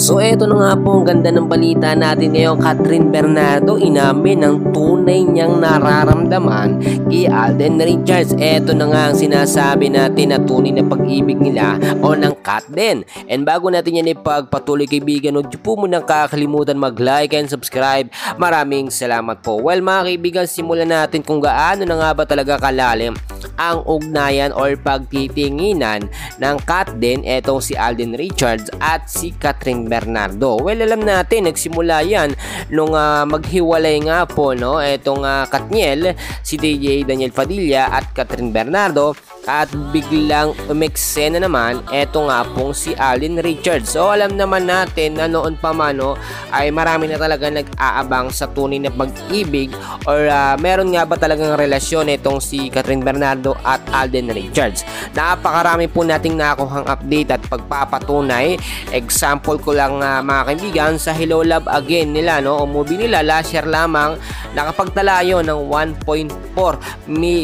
So eto na nga po, ang ganda ng balita natin ngayon. Catherine Bernardo inamin ng tunay niyang nararamdaman kay Alden Richards. Eto na nga ang sinasabi natin na tunay na pag-ibig nila o ng Kat din. And bago natin yan ipagpatuloy, kaibigan, huwag po munang kakalimutan mag-like and subscribe. Maraming salamat po. Well mga kaibigan, simulan natin kung gaano na nga ba talaga kalalim ang ugnayan or pagtitinginan ng Kat din, etong si Alden Richards at si Catherine Bernardo. Well, alam natin, nagsimula yan nung maghiwalay nga po, no, etong Katniel, si DJ Daniel Padilla at Catherine Bernardo, at biglang umeksena naman eto nga pong si Alden Richards. So alam naman natin na noon pa man, no, ay marami na talaga nag-aabang sa tunay na pag-ibig or meron nga ba talagang relasyon etong si Catherine Bernardo at Alden Richards. Napakarami po nating nakuhang update at pagpapatunay. Example ko lang mga kaibigan, sa Hello Love Again nila, no, o movie nila last year lamang, nakapagtalayo ng 1.4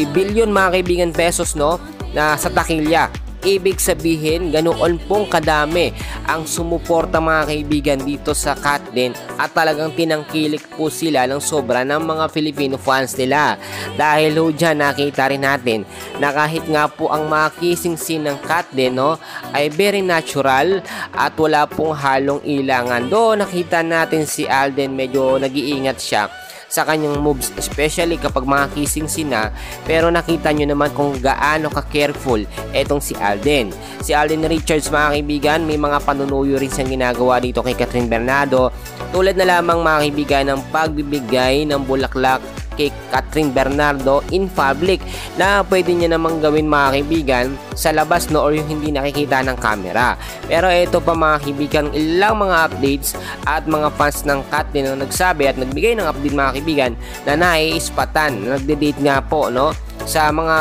billion mga kaibigan pesos, no, na sa takilya. Ibig sabihin, ganoon pong kadami ang sumuporta mga kaibigan dito sa Kat din, at talagang tinangkilik po sila ng sobra ng mga Filipino fans nila. Dahil ho dyan nakita rin natin na kahit nga po ang mga kissing scene ng Kat din, no, ay very natural at wala pong halong ilangan. Doon nakita natin si Alden medyo nag-iingat siya sa kanyang moves, especially kapag mga kissing scene na, pero nakita nyo naman kung gaano ka-careful etong si Alden. Si Alden Richards mga kaibigan, may mga panunuyo rin siyang ginagawa dito kay Catherine Bernardo, tulad na lamang mga kaibigan ng pagbibigay ng bulaklak kay Catherine Bernardo in public, na pwede niya namang gawin mga kaibigan sa labas, no, or yung hindi nakikita ng camera. Pero ito pa mga kaibigan, ilang mga updates at mga fans ng Kat din ang nagsabi at nagbigay ng update mga kaibigan na naiispatan, nagde-date nga po, no, sa mga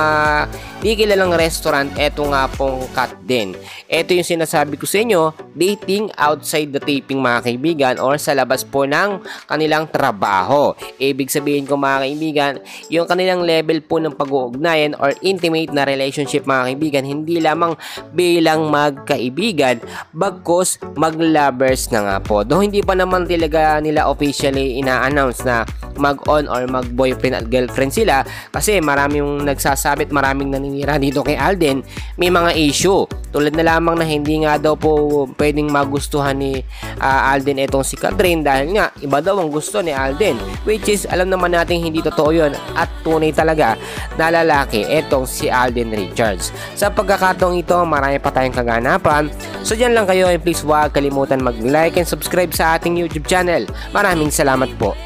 di kilalang restaurant. Eto nga pong Kat din. Ito yung sinasabi ko sa inyo, dating outside the taping mga kaibigan or sa labas po ng kanilang trabaho. Ibig sabihin ko mga kaibigan, yung kanilang level po ng pag-uugnayan or intimate na relationship mga kaibigan, hindi lamang bilang magkaibigan, bagkus mag-lovers na nga po. Though hindi pa naman talaga nila officially ina-announce na mag-on or mag-boyfriend at girlfriend sila, kasi maraming nagsasabi at maraming naninira dito kay Alden may mga issue. Tulad na lamang na hindi nga daw po pwedeng magustuhan ni Alden etong si Catherine dahil nga iba daw ang gusto ni Alden, which is alam naman natin hindi totoo yun at tunay talaga na lalaki etong si Alden Richards. Sa pagkakataong ito, marami pa tayong kaganapan. So dyan lang kayo, and please huwag kalimutan mag-like and subscribe sa ating YouTube channel. Maraming salamat po.